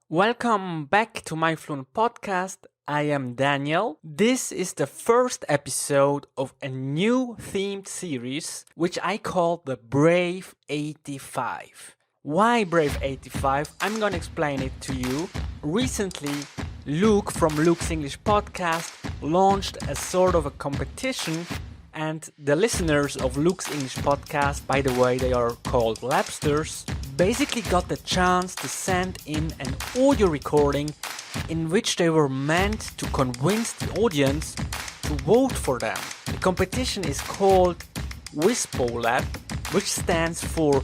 Welcome back to my Fluent podcast. I am Daniel. This is the first episode of a new themed series which I call the Brave 85. Why Brave 85? I'm gonna explain it to you. Recently, Luke from Luke's English podcast launched a sort of a competition, and the listeners of Luke's English podcast, by the way, they are called Labsters, basically got the chance to send in an audio recording in which they were meant to convince the audience to vote for them. The competition is called WISBOLEP, which stands for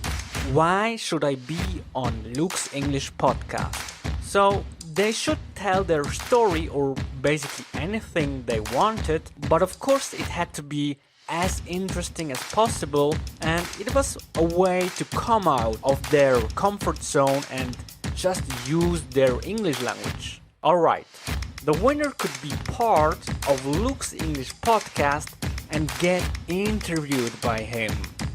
Why Should I Be on Luke's English Podcast? So they should tell their story or basically anything they wanted, but of course it had to be as interesting as possible, and it was a way to come out of their comfort zone and just use their English language. Alright, the winner could be part of Luke's English podcast and get interviewed by him.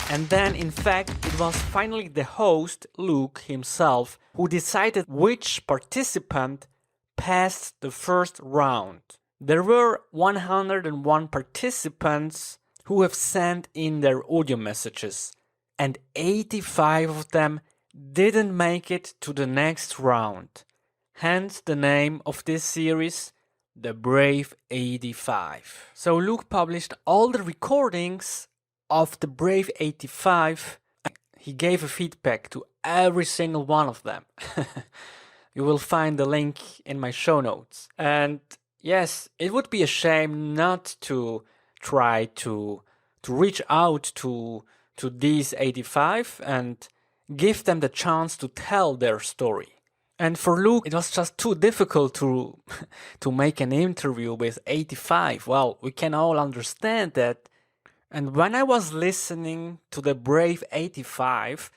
And then, in fact, it was finally the host, Luke himself, who decided which participant passed the first round. There were 101 participants who have sent in their audio messages, and 85 of them didn't make it to the next round. Hence the name of this series, The Brave 85. So Luke published all the recordings of the Brave 85. He gave a feedback to every single one of them. You will find the link in my show notes. And yes, it would be a shame not to try to reach out to these 85 and give them the chance to tell their story. And for Luke, it was just too difficult to make an interview with 85. Well, we can all understand that. And when I was listening to the Brave 85,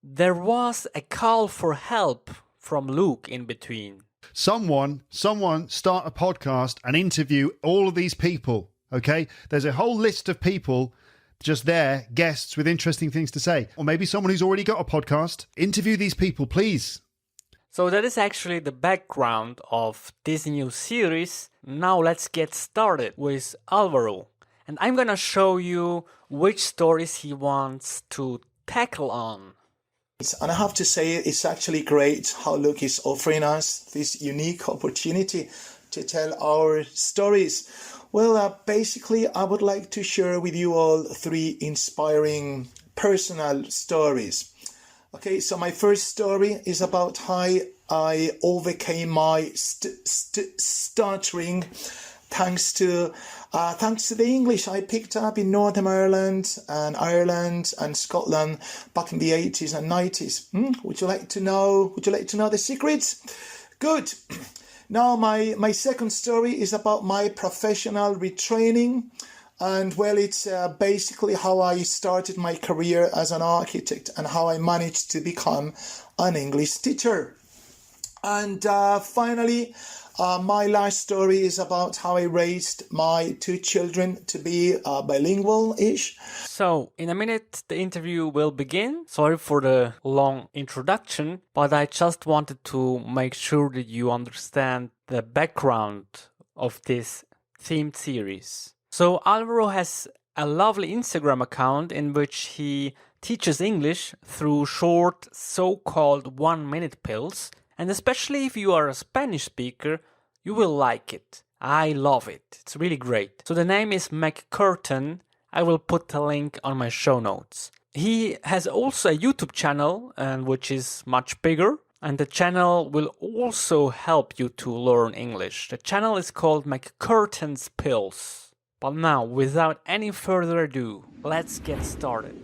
there was a call for help from Luke in between. Someone start a podcast and interview all of these people, okay? There's a whole list of people just there, guests with interesting things to say. Or maybe someone who's already got a podcast. Interview these people, please. So that is actually the background of this new series. Now let's get started with Alvaro. And I'm gonna show you which stories he wants to tackle on. And I have to say, it's actually great how Luke is offering us this unique opportunity to tell our stories. Well, basically, I would like to share with you all 3 inspiring personal stories. Okay, so my first story is about how I overcame my stuttering thanks to the English I picked up in Northern Ireland and Scotland back in the 80s and 90s. Would you like to know the secrets? Good. Now my second story is about my professional retraining, and well, it's basically how I started my career as an architect and how I managed to become an English teacher. And finally, my last story is about how I raised my 2 children to be bilingual-ish. So, in a minute, the interview will begin. Sorry for the long introduction, but I just wanted to make sure that you understand the background of this themed series. So, Alvaro has a lovely Instagram account in which he teaches English through short, so-called 1-minute pills. And especially if you are a Spanish speaker, you will like it. I love it. It's really great. So the name is McCurtain. I will put the link on my show notes. He has also a YouTube channel, and which is much bigger. And the channel will also help you to learn English. The channel is called McCurtain's Pills. But now, without any further ado, let's get started.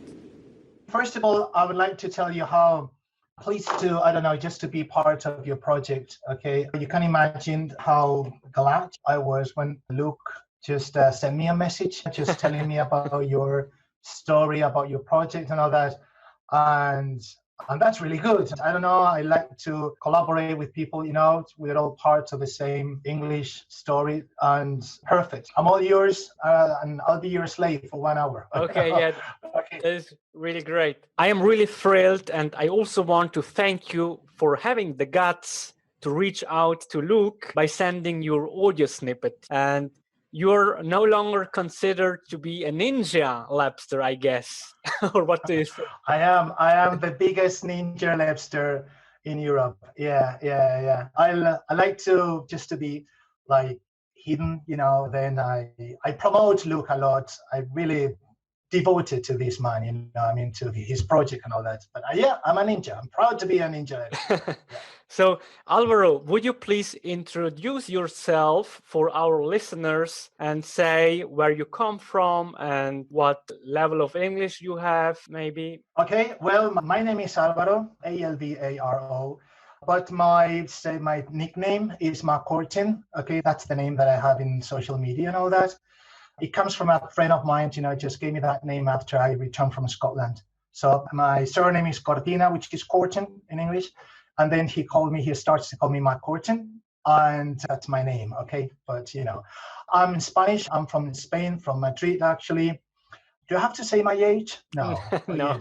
First of all, I would like to tell you how pleased to be part of your project, okay? You can imagine how glad I was when Luke just sent me a message, just telling me about your story, about your project and all that. And that's really good. I don't know, I like to collaborate with people, we're all parts of the same English story, and perfect. I'm all yours, and I'll be your slave for 1 hour. Okay, yeah, okay. That is really great. I am really thrilled, and I also want to thank you for having the guts to reach out to Luke by sending your audio snippet. And you're no longer considered to be a ninja labster, I guess. Or what do you think? I am the biggest ninja labster in Europe. Yeah. I like to just to be like hidden, then I promote Luke a lot. I really devoted to this man, to his project and all that. But yeah, I'm a ninja. I'm proud to be a ninja. Yeah. So, Alvaro, would you please introduce yourself for our listeners and say where you come from and what level of English you have, maybe? Okay, well, my name is Alvaro, Alvaro, but my nickname is Cortin. Okay, that's the name that I have in social media and all that. It comes from a friend of mine, just gave me that name after I returned from Scotland. So my surname is Cortina, which is Cortin in English. And then he starts to call me Cortin, and that's my name, okay? But, I'm Spanish. I'm from Spain, from Madrid, actually. Do I have to say my age? No. No.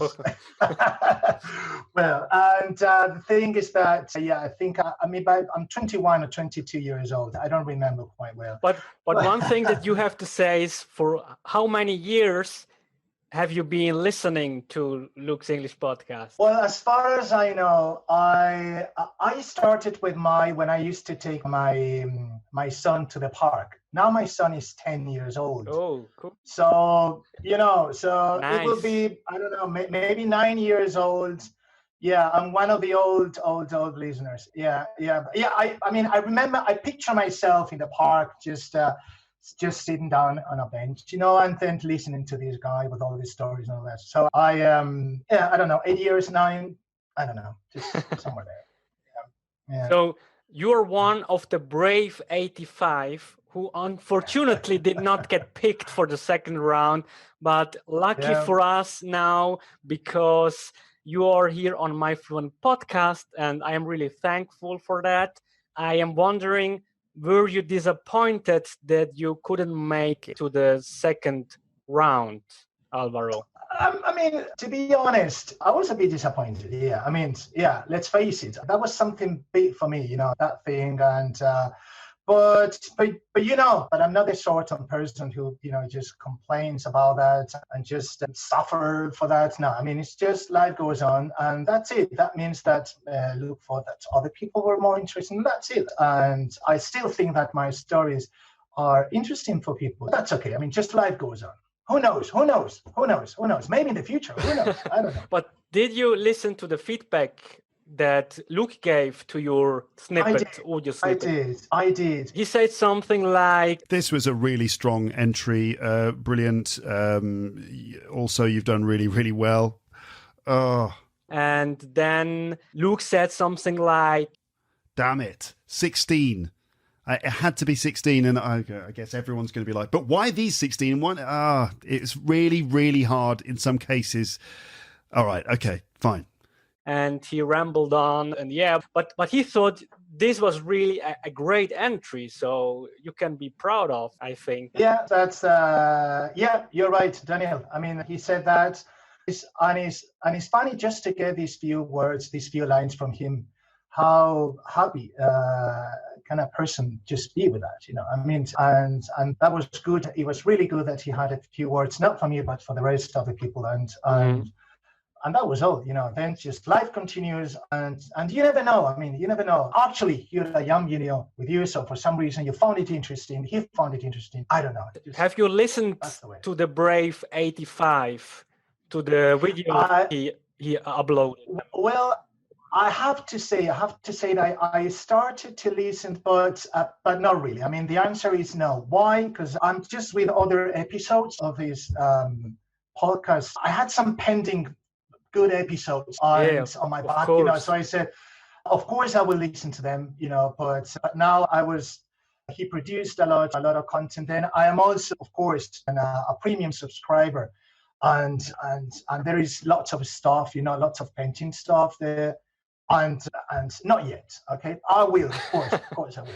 Well, and the thing is that, I think, I'm 21 or 22 years old. I don't remember quite well. But one thing that you have to say is, for how many years have you been listening to Luke's English podcast? Well, as far as I know, I started with when I used to take my son to the park. Now my son is 10 years old. Oh, cool. So, Nice. It will be, I don't know, maybe 9 years old. Yeah, I'm one of the old listeners. Yeah. I remember, I picture myself in the park, just sitting down on a bench, and then listening to this guy with all these stories and all that. So I don't know, 8 years, 9, I don't know, just somewhere there. Yeah. So you're one of the brave 85 who unfortunately did not get picked for the second round, but lucky for us now, because you are here on My Fluent podcast, and I am really thankful for that. I am wondering, were you disappointed that you couldn't make it to the second round, Alvaro? To be honest, I was a bit disappointed. Yeah. Let's face it. That was something big for me, that thing. And, but I'm not the sort of person who, just complains about that and just suffer for that. No, it's just life goes on, and that's it. That means that Luke thought that other people were more interested, and that's it. And I still think that my stories are interesting for people. That's okay. Just life goes on. Who knows? Maybe in the future. Who knows? I don't know. But did you listen to the feedback that Luke gave to your audio snippet? I did. He said something like, "This was a really strong entry, brilliant. Also, you've done really, really well." And then Luke said something like, "Damn it, 16. It had to be 16, and I guess everyone's going to be like, but why these 16? It's really, really hard in some cases. All right, okay, fine." And he rambled on, and but he thought this was really a great entry, so you can be proud of, I think. Yeah, that's you're right, Daniel. He said that, and it's funny just to get these few words, these few lines from him, how happy can a person just be with that, and that was good. It was really good that he had a few words, not for me, but for the rest of the people, and that was all, then just life continues, and you never know. You never know. Actually, you're a young, with you, so for some reason you found it interesting, he found it interesting. I don't know. Have you listened to the Brave 85, to the video he uploaded? Well, I have to say that I started to listen, but not really. The answer is no. Why? Because I'm just with other episodes of his podcast. I had some pending good episodes on my back, so I said, of course I will listen to them, but now he produced a lot of content. Then I am also, of course, a premium subscriber, and there is lots of stuff, lots of painting stuff there, and not yet. Okay, I will, of course I will.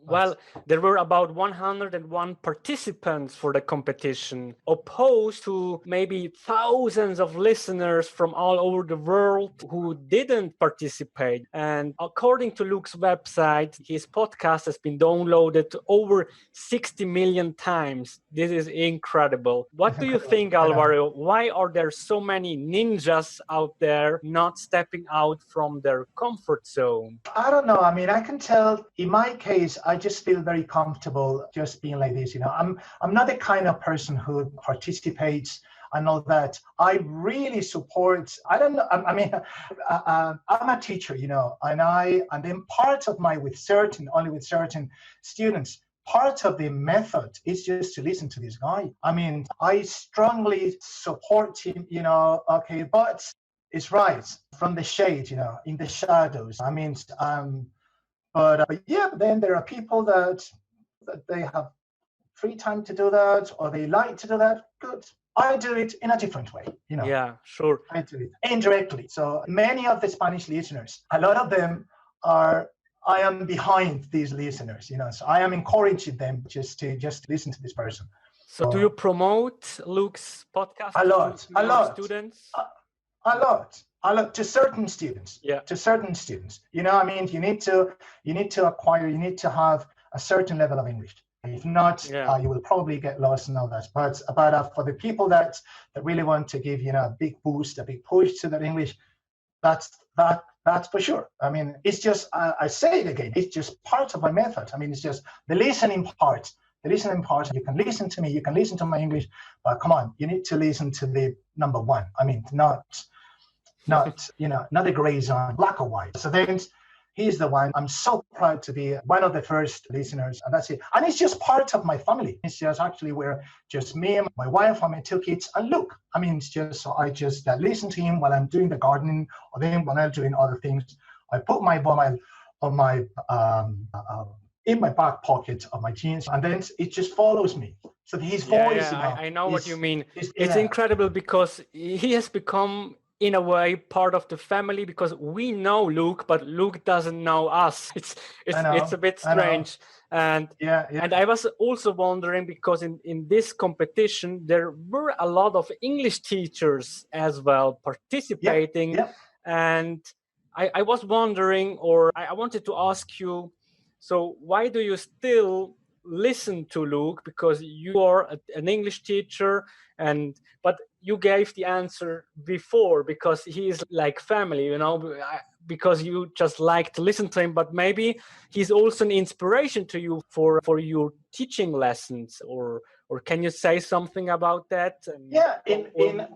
Well, there were about 101 participants for the competition, opposed to maybe thousands of listeners from all over the world who didn't participate. And according to Luke's website, his podcast has been downloaded over 60 million times. This is incredible. What do you think, Alvaro? Why are there so many ninjas out there not stepping out from their comfort zone? I don't know. I mean, I can tell in my case, I just feel very comfortable just being like this. I'm not the kind of person who participates and all that. I really support, I don't know. I mean, I'm a teacher, and then part of only with certain students, part of the method is just to listen to this guy. I mean, I strongly support him, okay, but it's right from the shade, in the shadows. I mean, but then there are people that they have free time to do that, or they like to do that. Good. I do it in a different way, Yeah, sure. I do it indirectly. So many of the Spanish listeners, a lot of them I am behind these listeners, so I am encouraging them just listen to this person. So do you promote Luke's podcast a lot students? A lot to certain students. Yeah. To certain students. I mean, you need to have a certain level of English. If not, you will probably get lost in all that. But for the people that really want to give a big boost, a big push to their English, that's for sure. I mean, it's just I say it again. It's just part of my method. I mean, it's just the listening part. The listening part. You can listen to me. You can listen to my English. But come on, you need to listen to the number one. I mean, not the gray zone, black or white. So then he's the one. I'm so proud to be one of the first listeners, and that's it. And it's just part of my family. It's just actually where just me and my wife and my two kids and Luke. I mean, it's just so I just listen to him while I'm doing the gardening, or then when I'm doing other things. I put my mobile on my in my back pocket of my jeans, and then it just follows me. So his voice. I know what you mean. It's incredible because he has become, in a way, part of the family, because we know Luke, but Luke doesn't know us. It's a bit strange. And I was also wondering, because in this competition there were a lot of English teachers as well participating. And I was wondering, or I wanted to ask you, so why do you still listen to Luke? Because you are an English teacher, but you gave the answer before, because he is like family, because you just like to listen to him, but maybe he's also an inspiration to you for your teaching lessons, or can you say something about that?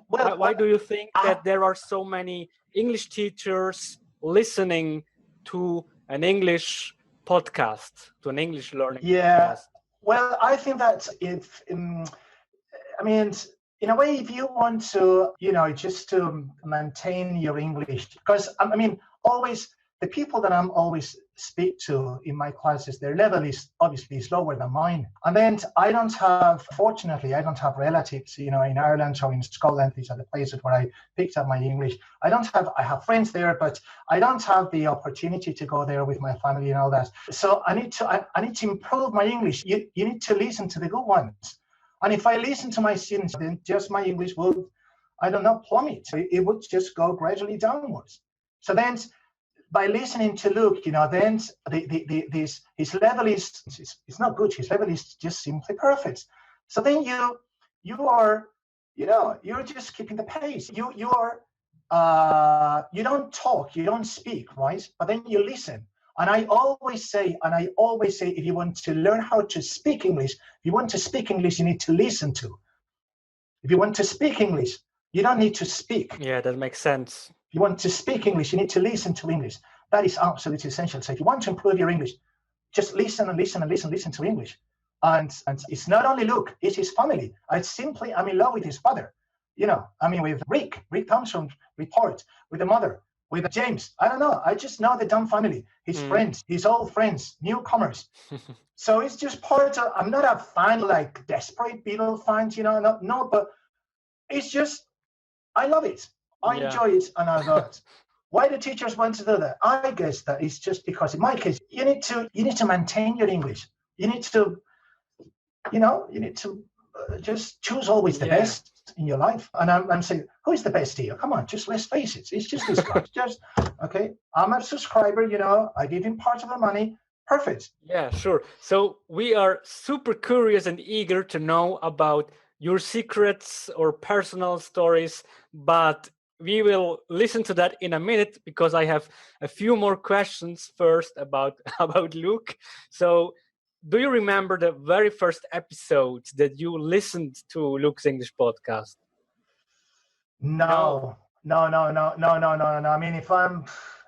Why do you think that there are so many English teachers listening to an English podcast, to an English learning podcast? Well, I think that in a way, if you want to, just to maintain your English, because I mean, always the people that I'm always speak to in my classes, their level is obviously lower than mine. And then fortunately, I don't have relatives, in Ireland or in Scotland. These are the places where I picked up my English. I have friends there, but I don't have the opportunity to go there with my family and all that. So I need to improve my English. You need to listen to the good ones. And if I listen to my students, then just my English will, plummet. It would just go gradually downwards. So then, by listening to Luke, then his level is not good. His level is just simply perfect. So then you are, you're just keeping the pace. You are, you don't talk, you don't speak, right? But then you listen. And I always say, if you want to learn how to speak English, you need to listen to. If you want to speak English, you don't need to speak. Yeah, that makes sense. If you want to speak English, you need to listen to English. That is absolutely essential. So if you want to improve your English, just listen to English. And it's not only Luke, it's his family. I'm in love with his father. With Rick Thompson report, with the mother, with James. I don't know. I just know the dumb family, his friends, his old friends, newcomers. So it's just part of, I'm not a fan like desperate Beatle fans, no, but it's just, I love it. I enjoy it and I love it. Why do teachers want to do that? I guess that it's just because, in my case, you need to maintain your English. You need to just choose always the best in your life. And I'm saying, who is the best here? Come on, just let's face it. It's just this guy. Just, okay, I'm a subscriber, I give him part of the money. Perfect. Yeah, sure. So we are super curious and eager to know about your secrets or personal stories, but we will listen to that in a minute because I have a few more questions first about Luke. So do you remember the very first episode that you listened to Luke's English podcast? No. I mean, if I'm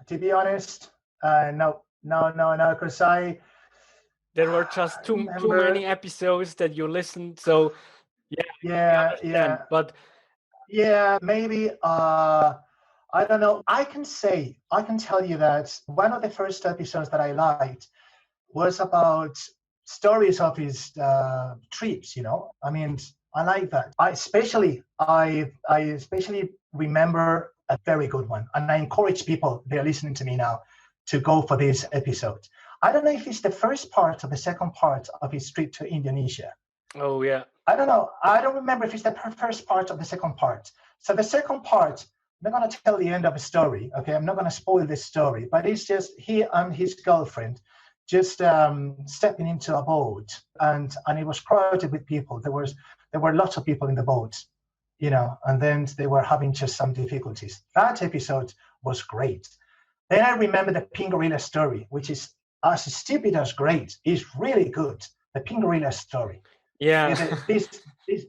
to be honest, no, because there were just too many episodes that you listened. So yeah. But yeah, maybe. I don't know. I can tell you that one of the first episodes that I liked was about stories of his trips. I mean, I like that. I especially remember a very good one, and I encourage people, they're listening to me now, to go for this episode. I don't know if it's the first part or the second part of his trip to Indonesia. Oh yeah. I don't know. I don't remember if it's the first part or the second part. So the second part, I'm not going to tell the end of the story. Okay, I'm not going to spoil this story, but it's just he and his girlfriend just stepping into a boat, and it was crowded with people. There were lots of people in the boat, and then they were having just some difficulties. That episode was great. Then I remember the pink gorilla story, which is as stupid as great. It's really good. The pink gorilla story. Yeah. This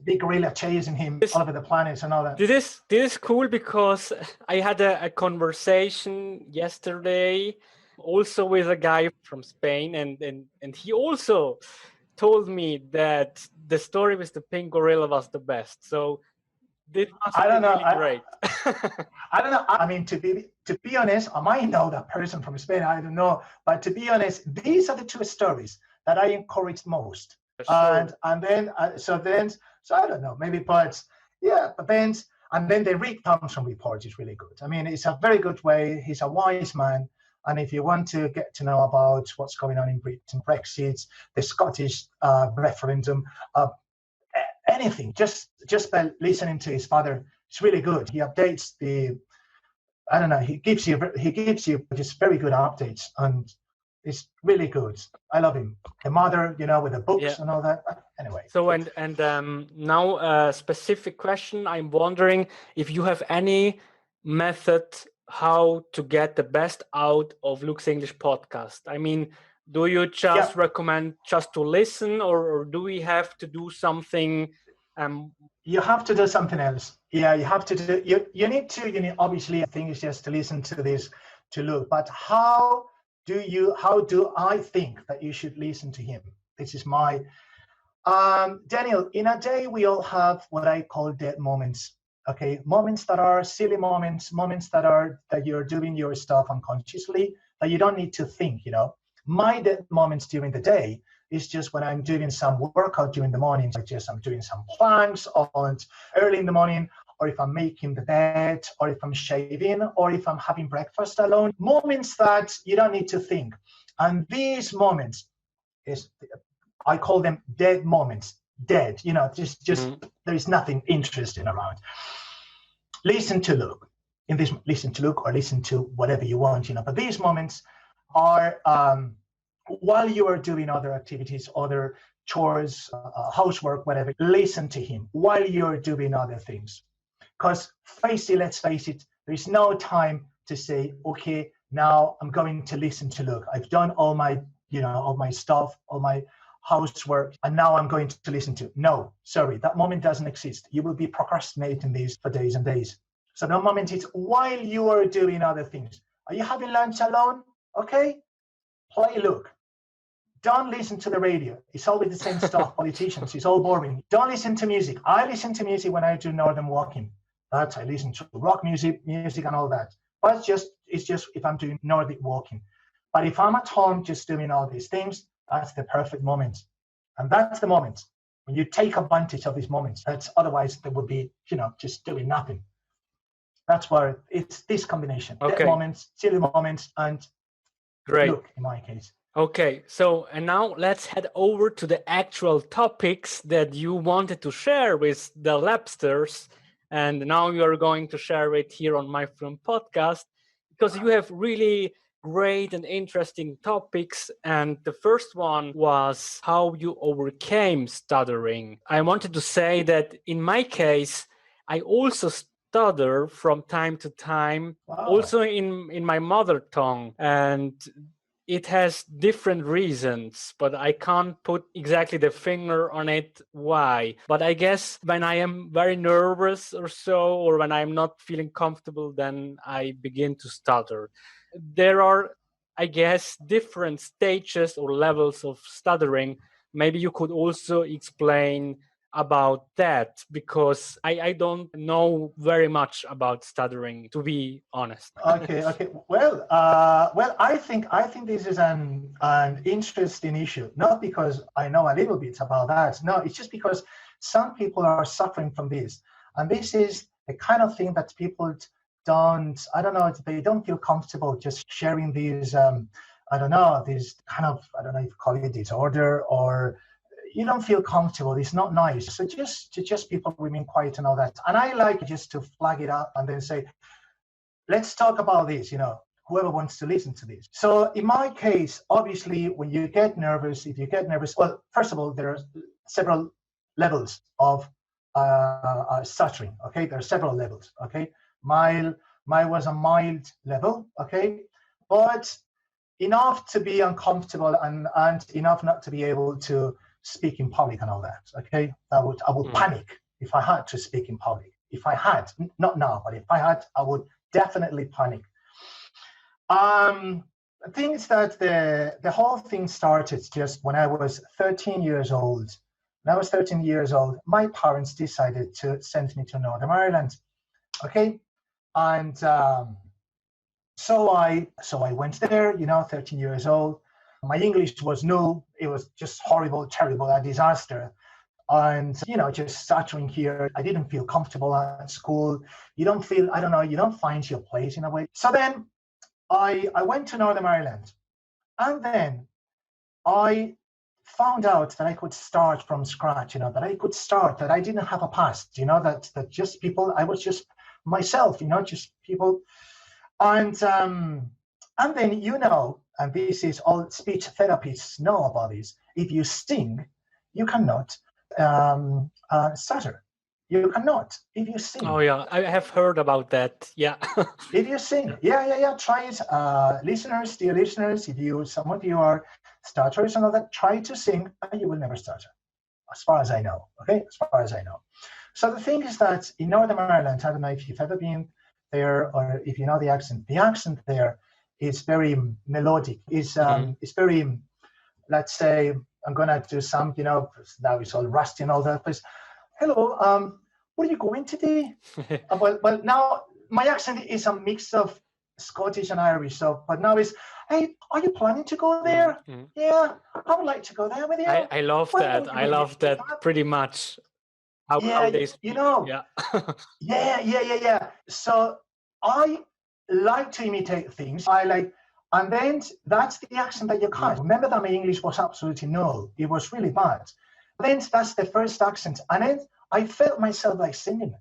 big gorilla chasing him all over the planet and all that. This is cool because I had a conversation yesterday also with a guy from Spain, and he also told me that the story with the pink gorilla was the best. So this was really great. I don't know. I mean, to be honest, I might know that person from Spain. I don't know, but to be honest, these are the two stories that I encouraged most. Sure. And then I don't know, maybe, but yeah, but then the Luke Thompson report is really good. I mean, it's a very good way. He's a wise man. And if you want to get to know about what's going on in Britain, Brexit, the Scottish referendum, anything, just by listening to his father, it's really good. He updates he gives you just very good updates, and it's really good. I love him. The mother, with the books and all that. Anyway. So and now a specific question. I'm wondering if you have any method how to get the best out of Luke's English podcast. I mean, do you just recommend just to listen, or do we have to do something? You have to do something else. Yeah, you have to do. You need to. Obviously, I think it's just to listen to this to Luke. But how do I think that you should listen to him? This is my Daniel. In a day, we all have what I call dead moments. Okay, moments that are silly moments that you're doing your stuff unconsciously, that you don't need to think. My dead moments during the day is just when I'm doing some workout during the morning. I'm doing some planks early in the morning, or if I'm making the bed, or if I'm shaving, or if I'm having breakfast alone. Moments that you don't need to think. And these moments I call them dead moments. Dead, just there is nothing interesting around. Listen to Luke. Listen to Luke, or listen to whatever you want, But these moments are while you are doing other activities, other chores, housework, whatever. Listen to him while you're doing other things. Because let's face it, there is no time to say, okay, now I'm going to listen to Luke. I've done all my stuff, all my housework, and now I'm going to listen to. No, sorry, that moment doesn't exist. You will be procrastinating these for days and days. So the moment is while you are doing other things. Are you having lunch alone? Okay, play Luke. Don't listen to the radio. It's always the same stuff. Politicians, it's all boring. Don't listen to music. I listen to music when I do northern walking. I listen to rock music and all that. But it's just if I'm doing Nordic walking. But if I'm at home just doing all these things, that's the perfect moment. And that's the moment when you take advantage of these moments. Otherwise, they would be, just doing nothing. That's where it's this combination. Okay. Dead moments, silly moments, and Great. Luke, in my case. Okay, so and now let's head over to the actual topics that you wanted to share with the Labsters. And now you are going to share it here on my Fluent podcast, because you have really great and interesting topics. And the first one was how you overcame stuttering. I wanted to say that in my case, I also stutter from time to time, also in my mother tongue. And it has different reasons, but I can't put exactly the finger on it why. But I guess when I am very nervous or so, or when I'm not feeling comfortable, then I begin to stutter. There are, I guess, different stages or levels of stuttering. Maybe you could also explain about that, because I don't know very much about stuttering, to be honest. Okay. Well, I think this is an interesting issue. Not because I know a little bit about that. No, it's just because some people are suffering from this, and this is the kind of thing that people don't. I don't know. They don't feel comfortable just sharing these. These kind of, I don't know if you call it disorder, or you don't feel comfortable. It's not nice. So just people remain quiet and all that. And I like just to flag it up and then say, let's talk about this, whoever wants to listen to this. So in my case, obviously, when you get nervous, well, first of all, there are several levels of stuttering, okay? There are several levels, okay? Mine was a mild level, okay? But enough to be uncomfortable and enough not to be able to speak in public and all that, okay? I would panic if I had to speak in public. If I had, not now, but if I had, I would definitely panic. The thing is that the whole thing started just when I was 13 years old. When I was 13 years old, my parents decided to send me to Northern Ireland, okay? And so I went there, 13 years old. My English was null. It was just horrible, terrible, a disaster. And, just stuttering here. I didn't feel comfortable at school. You don't find your place in a way. So then I went to Northern Ireland. And then I found out that I could start from scratch, that I didn't have a past, that just people, I was just myself, just people. And then, and this is all speech therapists know about this, if you sing, you cannot stutter. You cannot if you sing. Oh yeah, I have heard about that. Yeah. If you sing, yeah, try it, listeners, dear listeners. If some of you are stutterers and all that, try to sing, and you will never stutter, as far as I know. Okay, as far as I know. So the thing is that in Northern Ireland, I don't know if you've ever been there or if you know the accent. The accent there is very melodic. It's very, let's say, I'm gonna do some, now it's all rusty and all that. But hello, what are you going today? Well, now my accent is a mix of Scottish and Irish. So, but now it's, hey, are you planning to go there? Mm-hmm. Yeah, I would like to go there with you. I love that. I love that pretty much. How they speak. Yeah. Yeah. So I like to imitate things. And then that's the accent that you can't. Remember that my English was absolutely null. It was really bad. Then that's the first accent. And then I felt myself like singing.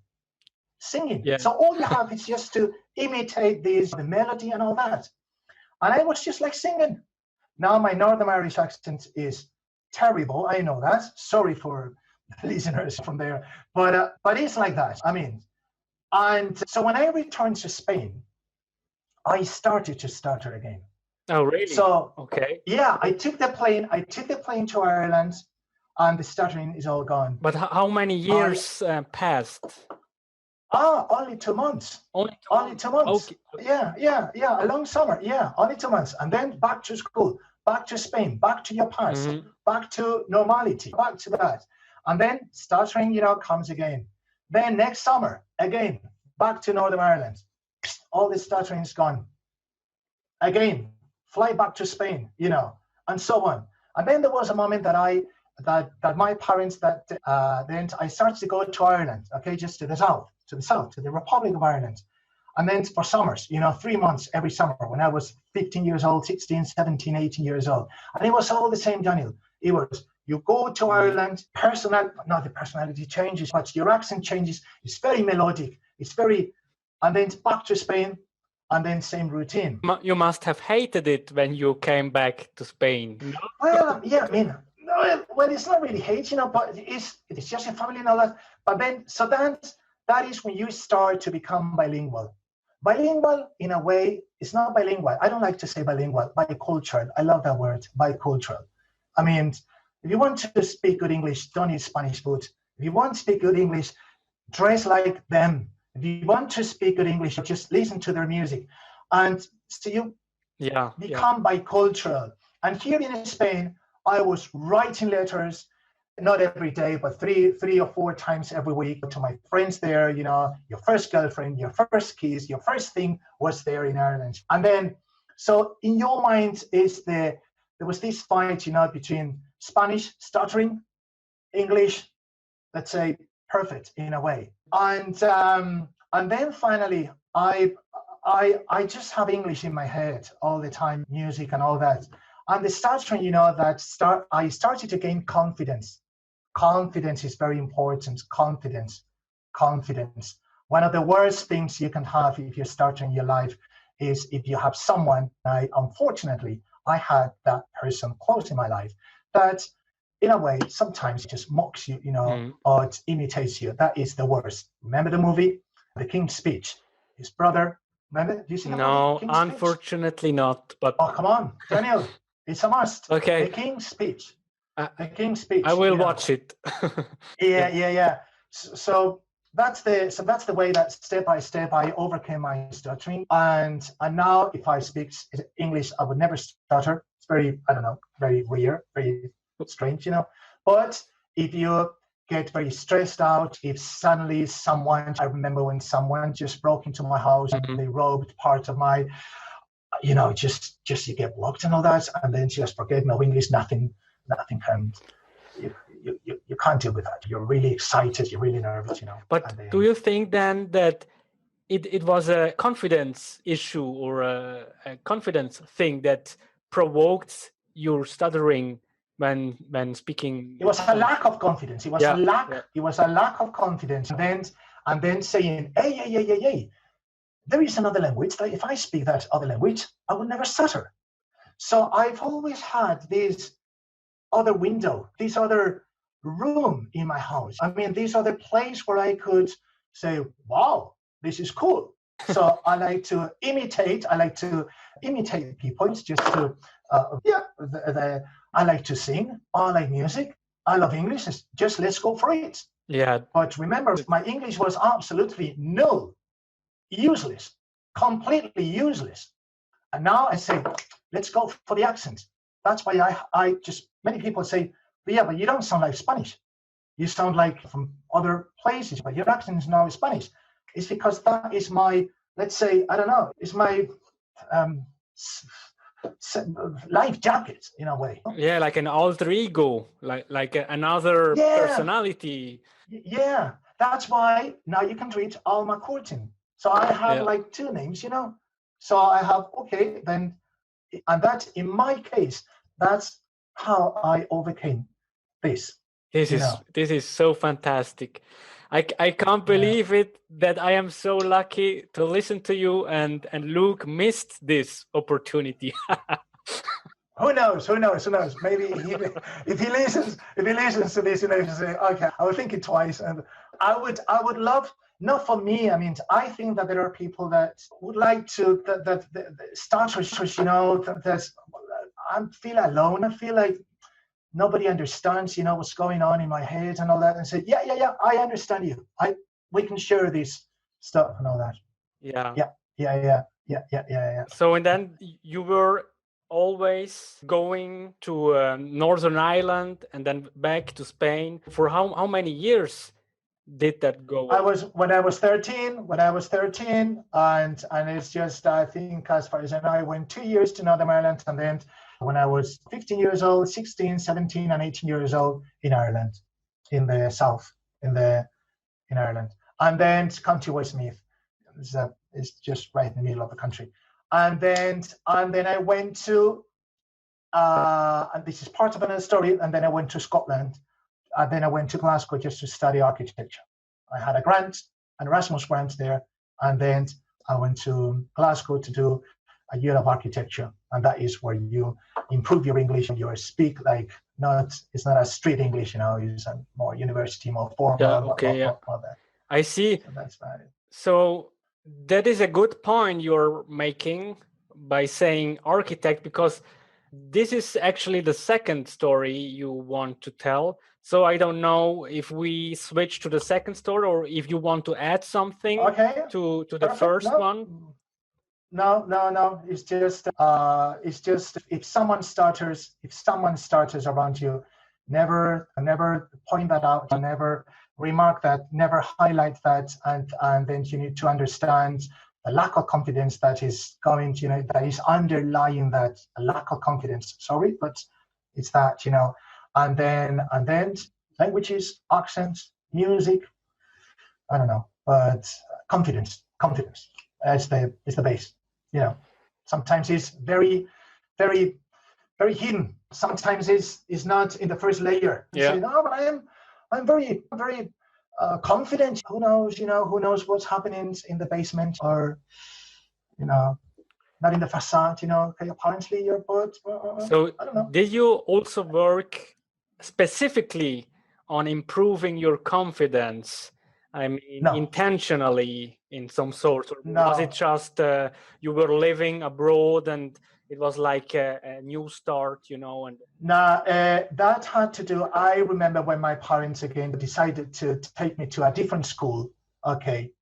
Yeah. So all you have is just to imitate the melody and all that. And I was just like singing. Now my Northern Irish accent is terrible. I know that. Sorry for listeners from there. But it's like that. I mean, and so when I returned to Spain, I started to stutter again. Oh, really? So, okay. Yeah, I took the plane to Ireland, and the stuttering is all gone. But how many years passed? Only 2 months. Only 2 months. Okay. Yeah, a long summer. Yeah, only 2 months. And then back to school, back to Spain, back to your past, back to normality, back to that. And then stuttering, comes again. Then next summer, again, back to Northern Ireland. All the stuttering is gone. Again, fly back to Spain, and so on. And then there was a moment that my parents, then I started to go to Ireland, okay, just to the south, to the Republic of Ireland. And then for summers, 3 months every summer when I was 15 years old, 16, 17, 18 years old. And it was all the same, Daniel. It was, you go to Ireland, not the personality changes, but your accent changes. It's very melodic. It's very, and then back to Spain, and then same routine. You must have hated it when you came back to Spain. No? Well, yeah, I mean, no, well, it's not really hate, but it's just a family and all that. But then, so that is when you start to become bilingual. Bilingual, in a way, it's not bilingual. I don't like to say bilingual, bicultural. I love that word, bicultural. I mean, if you want to speak good English, don't eat Spanish food. If you want to speak good English, dress like them. If you want to speak good English, just listen to their music. And so you become bicultural. And here in Spain, I was writing letters, not every day, but three or four times every week to my friends there. Your first girlfriend, your first kiss, your first thing was there in Ireland. And then, so in your mind there was this fight, between Spanish, stuttering, English, let's say, perfect in a way. And then finally, I just have English in my head all the time, music and all that. And the stuttering, I started to gain confidence. Confidence is very important. Confidence. One of the worst things you can have if you're starting your life is if you have someone, unfortunately, I had that person close in my life that, in a way, sometimes just mocks you, or it imitates you. That is the worst. Remember the movie, The King's Speech? His brother, remember? Do you see the movie? No, King's unfortunately Speech? not. But oh, come on, Daniel, it's a must. Okay. The King's Speech. The King's Speech. I will watch it. Yeah. So that's the way that step by step I overcame my stuttering. And now if I speak English, I would never stutter. It's very, very rare, very strange, But if you get very stressed out, if suddenly I remember when someone just broke into my house and they robbed part of my, just you get blocked and all that, and then just forget no English, nothing can. You can't deal with that. You're really excited. You're really nervous, But do you think then that it was a confidence issue or a confidence thing that provoked your stuttering when speaking? It was a lack of confidence. It was a lack of confidence. And then saying, hey, there is another language that if I speak that other language, I will never stutter. So I've always had this other window, this other room in my house. I mean, this other place where I could say, wow, this is cool. So I like to imitate people. It's just to, I like to sing. I like music. I love English. It's just let's go for it. Yeah. But remember, my English was absolutely null, useless, completely useless. And now I say, let's go for the accent. That's why I just, many people say, but you don't sound like Spanish. You sound like from other places, but your accent is now Spanish. It's because that is my, let's say, it's my life jacket in a way. Yeah, like an alter ego, like another personality. Yeah, that's why now you can read Alma Curtin. So I have like two names, So I have, then, and that in my case, that's how I overcame this. This is so fantastic. I can't believe it that I am so lucky to listen to you and Luke missed this opportunity. Who knows? Maybe if he listens to this, he'll say, okay, I will think it twice. And I would love, not for me. I mean, I think that there are people that would like to that starters, that I feel alone. I feel like nobody understands, what's going on in my head and all that. And say, yeah, I understand you. We can share this stuff and all that. Yeah. So, and then you were always going to Northern Ireland and then back to Spain. For how many years did that go? When I was 13, and it's just, I think, as far as I know, I went 2 years to Northern Ireland, and then when I was 15 years old, 16, 17, and 18 years old in Ireland, in the south, in Ireland. And then to come to Westmeath. It's just right in the middle of the country. And then I went to, and this is part of another story, and then I went to Scotland, and then I went to Glasgow just to study architecture. I had a grant, an Erasmus grant there, and then I went to Glasgow to do a year of architecture, and that is where you improve your English and you speak like it's not a street English, it's a more university, more formal. Yeah, okay, I see. So that's about it. So that is a good point you're making by saying architect, because this is actually the second story you want to tell. So I don't know if we switch to the second story or if you want to add something to the first one. No. It's just if someone stutters around you, never point that out, never remark that, never highlight that, and then you need to understand the lack of confidence that is going, that is underlying that lack of confidence. Sorry, but it's that, and then languages, accents, music, I don't know, but confidence is the base. Sometimes it's very, very, very hidden. Sometimes it's not in the first layer. You say, no, but I'm very, very confident. Who knows what's happening in the basement, or not in the facade. Okay, apparently you're both. So I don't know. Did you also work specifically on improving your confidence? I mean, intentionally in some sort, or was it just you were living abroad and it was like a new start, and that had to do, I remember when my parents again decided to take me to a different school, okay,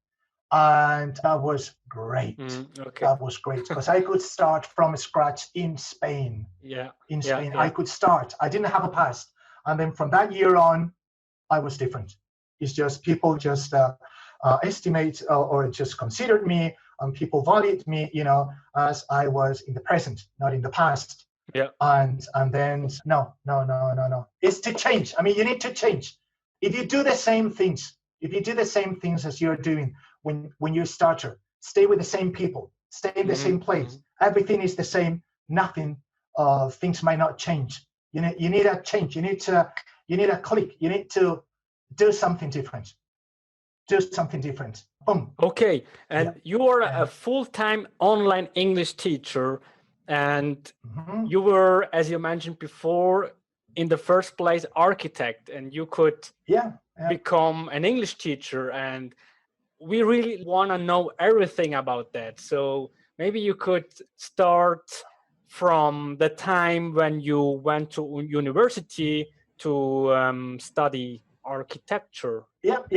and that was great. That was great, because I could start from scratch in Spain. In Spain. I could start. I didn't have a past, and then from that year on, I was different. It's just people just estimate or just considered me, and people valued me, as I was in the present, not in the past. Yeah. And then no. It's to change. I mean, you need to change. If you do the same things as you're doing when you're a starter, stay with the same people, stay in the same place. Everything is the same. Nothing. Things might not change. You need a change. You need a click. You need to do something different. Boom. Okay. And you are a full-time online English teacher, and you were, as you mentioned before, in the first place, architect, and you could become an English teacher. And we really want to know everything about that. So maybe you could start from the time when you went to university to study architecture. Yep.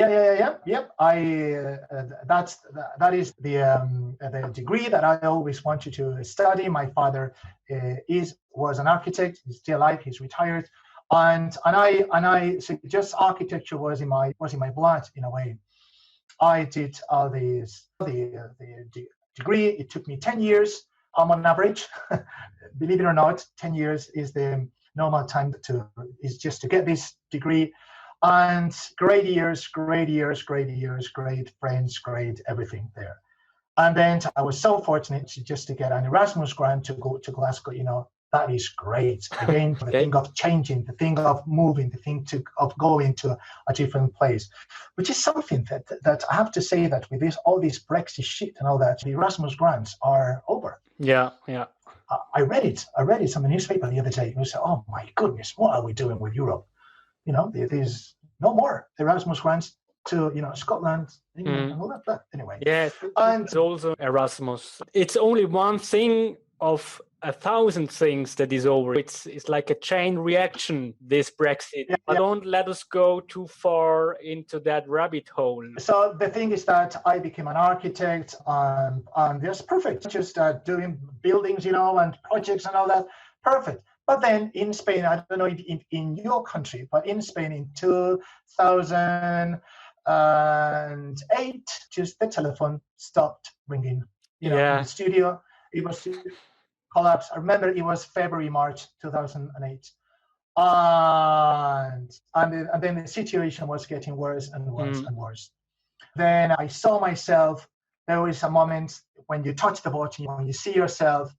That is the degree that I always wanted to study. My father was an architect. He's still alive. He's retired, and I so just architecture was in my blood in a way. I did the degree. It took me 10 years. On average, believe it or not, 10 years is the normal time just to get this degree. And great years, great friends, great everything there. And then I was so fortunate to get an Erasmus grant to go to Glasgow. That is great. Again, the thing of changing, the thing of moving, the thing of going to a different place, which is something that I have to say that with all this Brexit shit and all that, the Erasmus grants are over. Yeah. I read it on the newspaper the other day. I said, oh my goodness, what are we doing with Europe? There's no more Erasmus grants to, Scotland, England, and all that. But anyway. Yeah, and it's also Erasmus. It's only one thing of 1,000 things that is over. It's like a chain reaction, this Brexit. But don't let us go too far into that rabbit hole. So the thing is that I became an architect, and that's perfect. Just doing buildings, and projects and all that. Perfect. But then in Spain, I don't know in your country, but in Spain in 2008, just the telephone stopped ringing. In the studio, it was collapsed. I remember it was February, March 2008. And then the situation was getting worse and worse and worse. Then I saw myself there is a moment when you touch the button, when you see yourself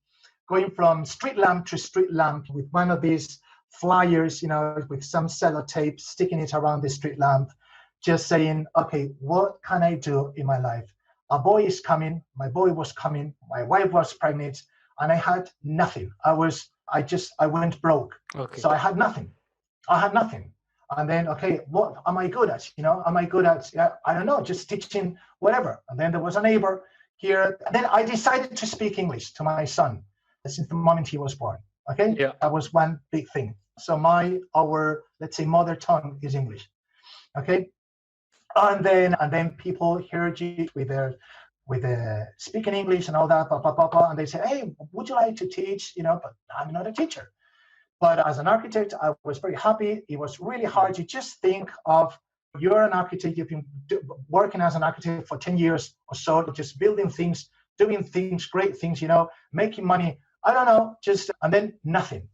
going from street lamp to street lamp with one of these flyers, with some sellotape, sticking it around the street lamp, just saying, okay, what can I do in my life? A boy is coming, my boy was coming, my wife was pregnant, and I had nothing. I went broke. Okay. So I had nothing. And then, okay, what am I good at? Am I good at, I don't know, just teaching whatever. And then there was a neighbor here. And then I decided to speak English to my son since the moment he was born. Okay. Yeah. That was one big thing. So our, let's say, mother tongue is English. Okay. And then people heard you with their speaking English and all that, blah, blah, blah, blah. And they say, hey, would you like to teach? But I'm not a teacher. But as an architect, I was very happy. It was really hard. You just think of, you're an architect, you've been working as an architect for 10 years or so, just building things, doing things, great things, making money. I don't know, and then nothing,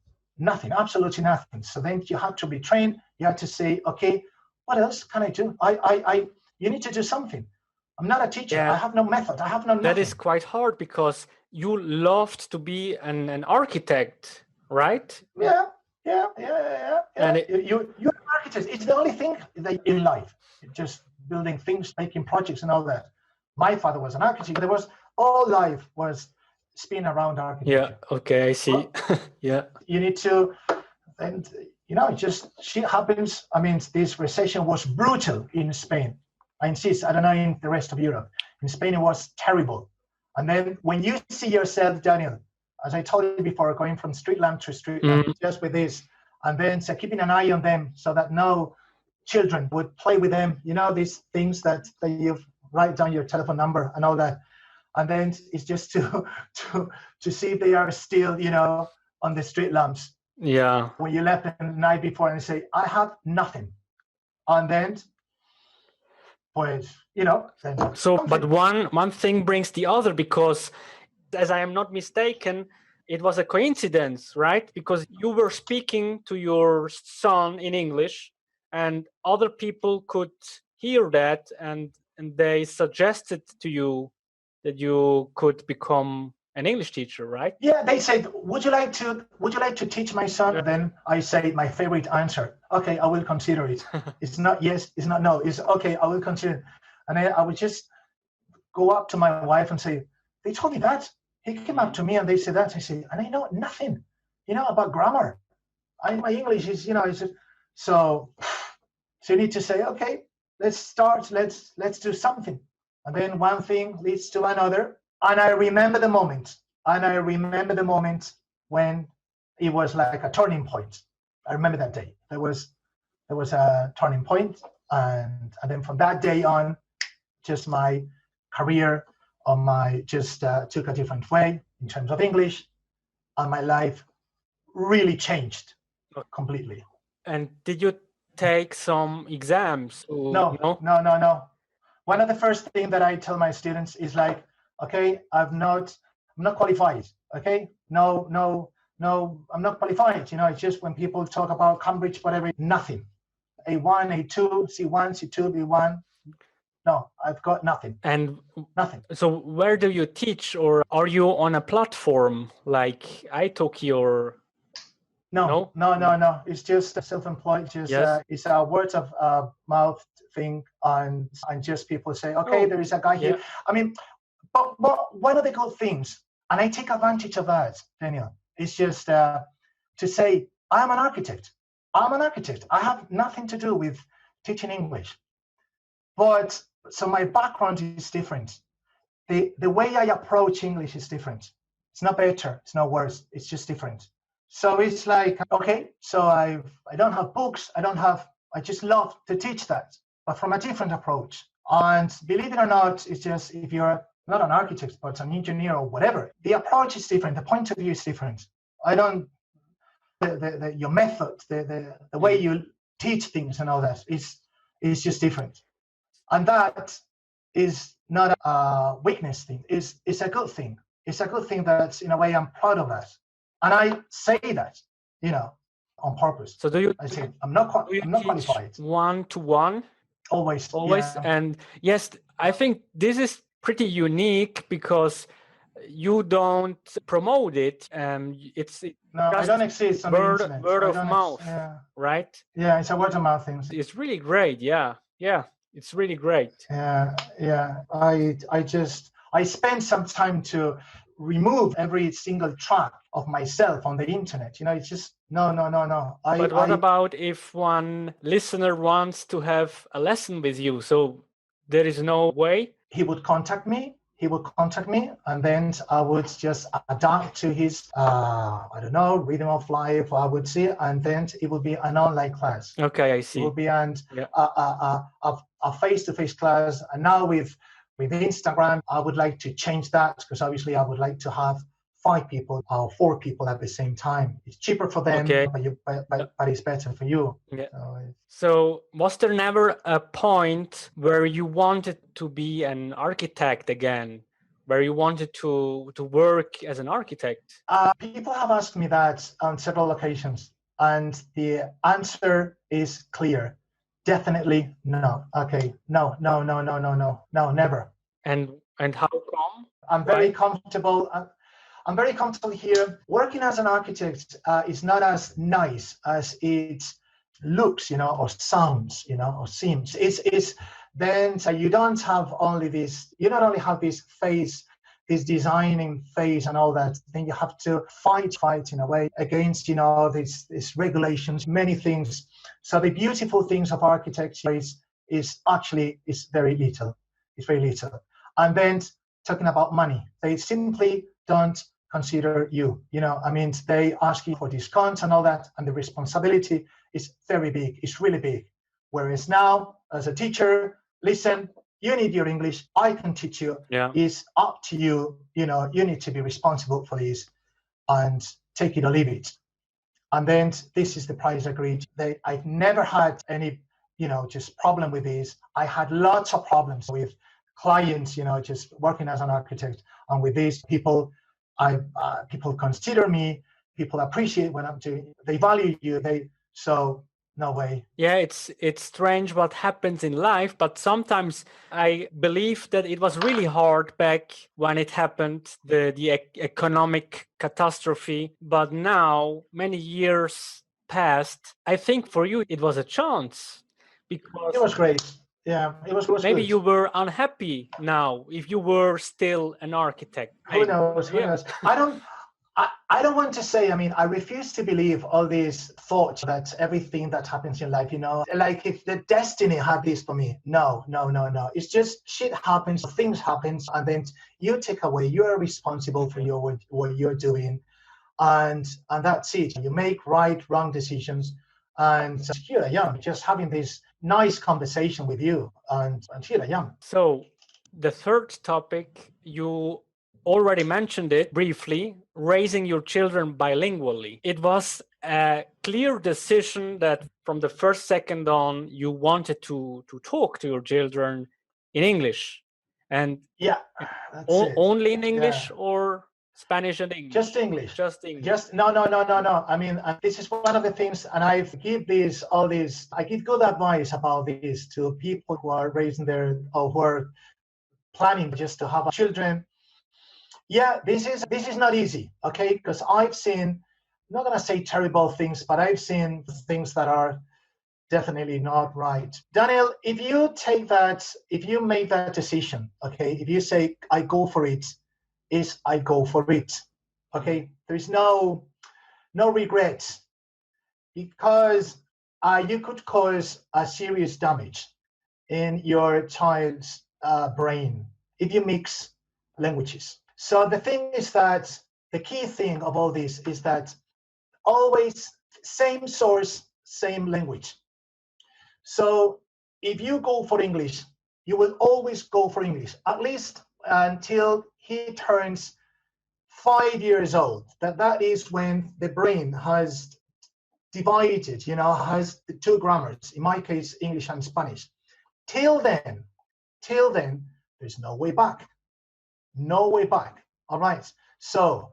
absolutely nothing. So then you have to retrain. You have to say, okay, what else can I do? You need to do something. I'm not a teacher. Yeah. I have no method. I have no nothing. That is quite hard because you loved to be an architect, right? Yeah. And you're an architect. It's the only thing that in life, just building things, making projects and all that. My father was an architect. There was all life was spin around architecture. Yeah. Okay. I see. Yeah. You need to, and just shit happens. I mean, this recession was brutal in Spain. I insist. I don't know in the rest of Europe. In Spain, it was terrible. And then when you see yourself, Daniel, as I told you before, going from street lamp to street lamp, just with this, and then keeping an eye on them so that no children would play with them. These things that you write down your telephone number and all that. And then it's just to see if they are still, on the street lamps. Yeah. When you left them the night before and say, I have nothing. And then, pues, then So, but one thing brings the other, because as I am not mistaken, it was a coincidence, right? Because you were speaking to your son in English and other people could hear that and they suggested to you that you could become an English teacher, right? Yeah, they said, would you like to teach my son? And then I say my favorite answer, okay, I will consider it. It's not yes, it's not no, it's okay, I will consider it. And then I would just go up to my wife and say, they told me that. He came up to me and they said that. I say, and I know nothing, about grammar. My English is, so you need to say, okay, let's start, let's do something. And then one thing leads to another. And I remember the moment. When it was like a turning point. I remember that day. There was a turning point, and then from that day on, just my career took a different way in terms of English, and my life really changed completely. And did you take some exams? No. One of the first things that I tell my students is like, okay, I'm not qualified. Okay, no, I'm not qualified. It's just when people talk about Cambridge, whatever, nothing. A1, A2, C1, C2, B1. No, I've got nothing. And nothing. So where do you teach, or are you on a platform like italki or? No. It's just self-employed. It's a words of mouth thing, and just people say, okay, there is a guy here. I mean, but one of the good things, and I take advantage of that, Daniel, is just to say, I'm an architect. I have nothing to do with teaching English. But so my background is different. The way I approach English is different. It's not better, it's not worse, it's just different. So it's like, okay, so I don't have books, I just love to teach that, but from a different approach. And believe it or not, it's just, if you're not an architect, but an engineer or whatever, the approach is different, the point of view is different. Your method, the way you teach things and all that is just different. And that is not a weakness thing, it's a good thing. It's a good thing that, in a way, I'm proud of that. And I say that, on purpose. So do you? I say I'm not qualified. 1-to-1? Always. Yeah. And yes, I think this is pretty unique because you don't promote it. It's No, I just don't exist on the internet. word I of don't mouth, yeah. right? Yeah, it's a word of mouth thing. It's really great. Yeah, it's really great. Yeah. I spent some time to remove every single track of myself on the internet. It's just no. But what about if one listener wants to have a lesson with you? So there is no way? He would contact me, and then I would just adapt to his, rhythm of life, I would say, and then it would be an online class. Okay, I see. It would be a face-to-face class. And now with Instagram, I would like to change that because obviously I would like to have 5 people or 4 people at the same time. It's cheaper for them, okay. but it's better for you. Yeah. So was there never a point where you wanted to be an architect again, where you wanted to work as an architect? People have asked me that on several occasions, and the answer is clear. Definitely no. Okay, no, never. And how come? I'm very comfortable. I'm very comfortable here. Working as an architect is not as nice as it looks, or sounds, or seems. It's then so you don't have only this. You not only have this phase, this designing phase, and all that. Then you have to fight in a way against, these regulations, many things. So the beautiful things of architecture is very little. It's very little. And then talking about money, they simply don't consider you. They ask you for discounts and all that, and the responsibility is very big. It's really big. Whereas now, as a teacher, listen, you need your English. I can teach you. Yeah. It's up to you. You need to be responsible for this and take it or leave it. And then this is the price agreed. I've never had any, just problem with this. I had lots of problems with clients, just working as an architect. And with these people, people consider me, people appreciate what I'm doing, they value you, so no way. Yeah, it's strange what happens in life, but sometimes I believe that it was really hard back when it happened, the economic catastrophe. But now, many years passed, I think for you it was a chance, because it was great. Yeah, it was maybe good. you were unhappy now if you were still an architect. Who knows? I don't want to say, I refuse to believe all these thoughts that everything that happens in life, like if the destiny had this for me. No. It's just shit happens, things happen, and then you take away, you are responsible for what you're doing. And that's it. You make right, wrong decisions. And here I am, just having this nice conversation with you. And here I am. So the third topic, you already mentioned it briefly, raising your children bilingually. It was a clear decision that from the first second on, you wanted to talk to your children in English. And yeah, only in English, or Spanish and English? Just English. No. This is one of the things, and I give good advice about this to people who are raising or who are planning just to have children. Yeah, this is not easy, okay? Because I've seen, I'm not gonna say terrible things, but I've seen things that are definitely not right. Daniel, if you make that decision, okay, if you say I go for it, is I go for it, okay? There's no regrets, because you could cause a serious damage in your child's brain if you mix languages. So the thing is that the key thing of all this is that always same source, same language. So if you go for English, you will always go for English, at least until he turns 5 years old. That is when the brain has divided, has the 2 grammars, in my case, English and Spanish. Till then, there's no way back. No way back. All right. So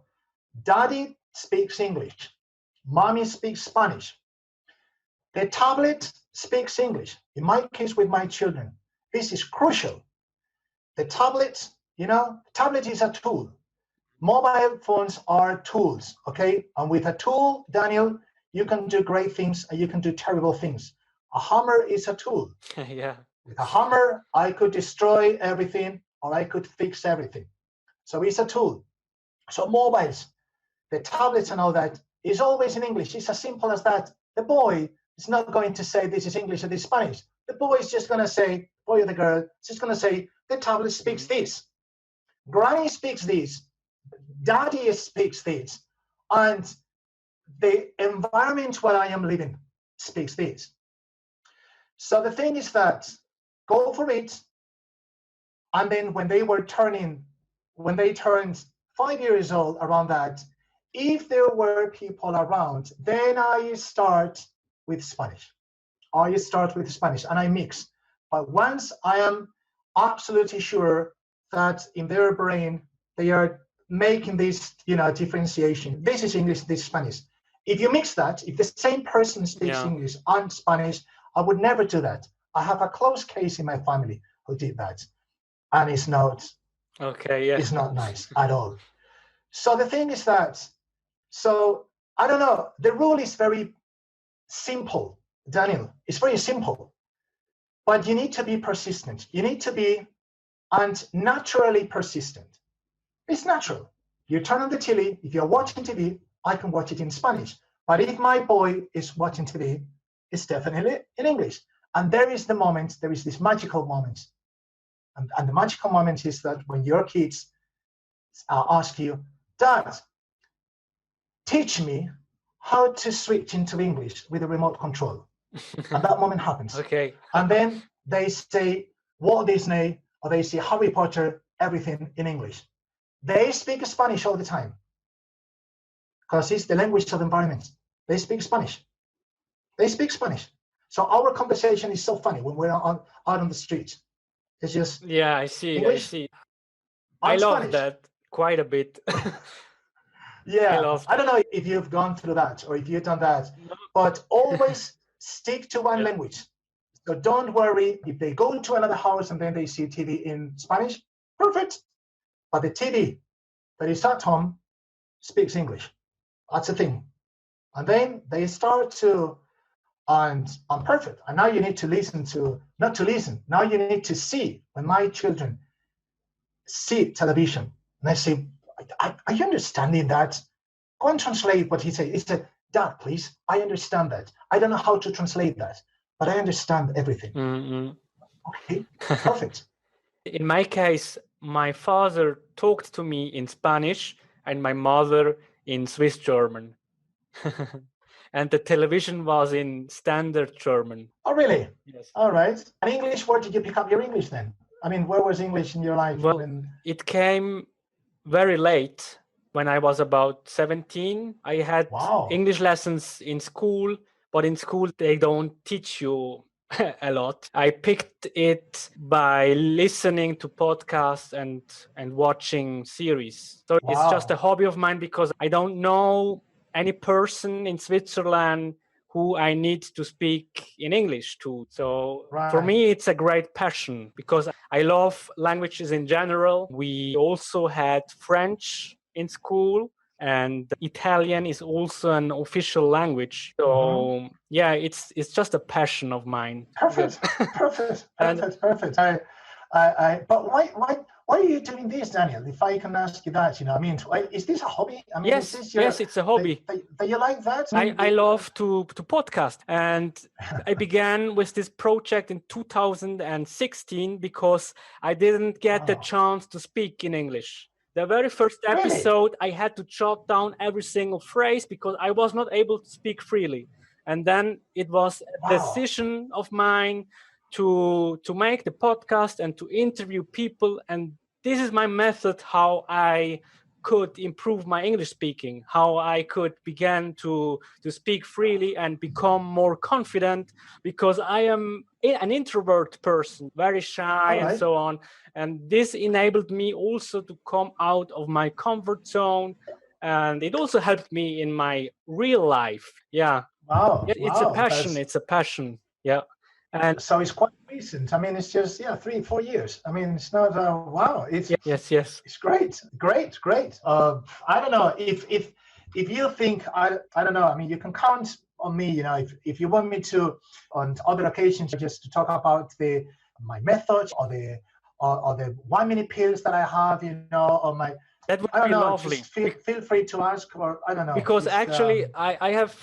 daddy speaks English. Mommy speaks Spanish. The tablet speaks English. In my case with my children, this is crucial. The tablet Tablet is a tool. Mobile phones are tools, okay? And with a tool, Daniel, you can do great things and you can do terrible things. A hammer is a tool. Yeah. With a hammer, I could destroy everything or I could fix everything. So it's a tool. So mobiles, the tablets and all that is always in English. It's as simple as that. The boy is not going to say this is English or this is Spanish. The boy is just going to say, boy or the girl, is just going to say, the tablet speaks this. Granny speaks this. Daddy speaks this. And the environment where I am living speaks this. So the thing is that go for it. And then when they turned 5 years old, around that, if there were people around, then I start with Spanish. And I mix. But once I am absolutely sure that in their brain they are making this, differentiation. This is English, this is Spanish. If you mix that, if the same person speaks English and Spanish, I would never do that. I have a close case in my family who did that. And it's not it's not nice at all. So the thing is that, I don't know, the rule is very simple, Daniel. It's very simple. But you need to be persistent. You need to be naturally persistent. It's natural. You turn on the TV. If you're watching TV, I can watch it in Spanish. But if my boy is watching TV, it's definitely in English. And there is this magical moment. And the magical moment is that when your kids ask you, Dad, teach me how to switch into English with a remote control. And that moment happens. Okay. And then they say Walt Disney or they say Harry Potter, everything in English. They speak Spanish all the time because it's the language of the environment. They speak Spanish. So our conversation is so funny when we're out on the street. It's just I see. English, I love Spanish. that quite a bit. Yeah, I don't know if you've gone through that or if you've done that, but always stick to one language. So don't worry if they go to another house and then they see TV in Spanish, perfect. But the TV that is at home speaks English. That's the thing. And then they start to, and I'm perfect. And now you need to not to listen. Now you need to see. When my children see television, and I say, are you understanding that? Go and translate what he said. He said, Dad, please, I understand that. I don't know how to translate that, but I understand everything. Mm-hmm. Okay, perfect. In my case, my father talked to me in Spanish and my mother in Swiss German. And the television was in standard German. Oh, really? Yes. All right. And English, where did you pick up your English then? I mean, where was English in your life? Well, it came very late. When I was about 17, I had English lessons in school, but in school they don't teach you a lot. I picked it by listening to podcasts and watching series. So it's just a hobby of mine because I don't know any person in Switzerland who I need to speak in English to. So for me, it's a great passion because I love languages in general. We also had French in school, and Italian is also an official language. So it's just a passion of mine. Perfect. But why are you doing this, Daniel? If I can ask you that, I mean, is this a hobby? I mean, yes, it's a hobby. That you like that? I love to podcast, and I began with this project in 2016 because I didn't get the chance to speak in English. The very first episode, I had to jot down every single phrase because I was not able to speak freely. And then it was a decision of mine to make the podcast and to interview people. And this is my method how I could improve my English speaking, how I could begin to speak freely and become more confident, because I am an introvert person, very shy and so on. And this enabled me also to come out of my comfort zone. And it also helped me in my real life. Yeah. Wow. It's a passion. It's a passion. Yeah. And So it's quite recent. I mean, it's just 3-4 years. I mean, it's not wow. It's yes. it's great. I don't know if you think I don't know. I mean, you can count on me. You know, if you want me to on other occasions just to talk about my methods or the 1 minute pills that I have. You know, or my that would I don't be know. lovely. Just feel free to ask, or I don't know. Because just, actually, I have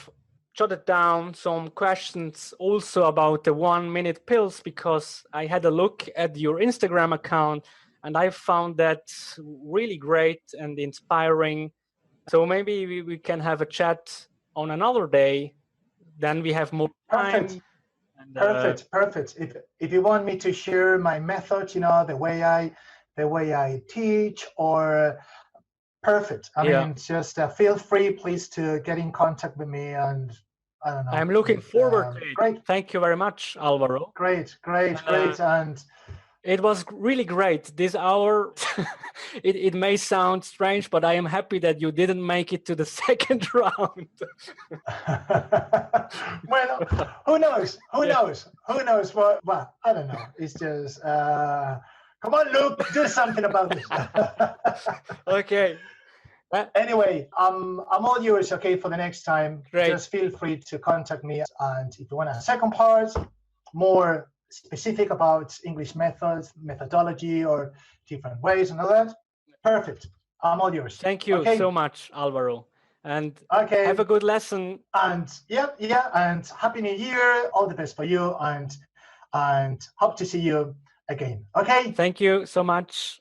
jotted down some questions also about the 1 minute pills, because I had a look at your Instagram account and I found that really great and inspiring. So maybe we can have a chat on another day. Then we have more time. Perfect. If you want me to share my method, you know, the way I teach, or perfect. I mean, just feel free, please, to get in contact with me, and I don't know. I'm looking forward to it. Great. Thank you very much, Alvaro. Great. And it was really great this hour. It may sound strange, but I am happy that you didn't make it to the second round. well, who knows? Who knows what? Well, I don't know. It's just come on, Luke, do something about this. Okay. Anyway, I'm all yours. Okay, for the next time. Great. Just feel free to contact me, and if you want a second part, more specific about English methods, methodology, or different ways and all that, perfect. I'm all yours. Thank you so much, Alvaro. And have a good lesson. And and Happy New Year. All the best for you, and hope to see you again. Okay. Thank you so much.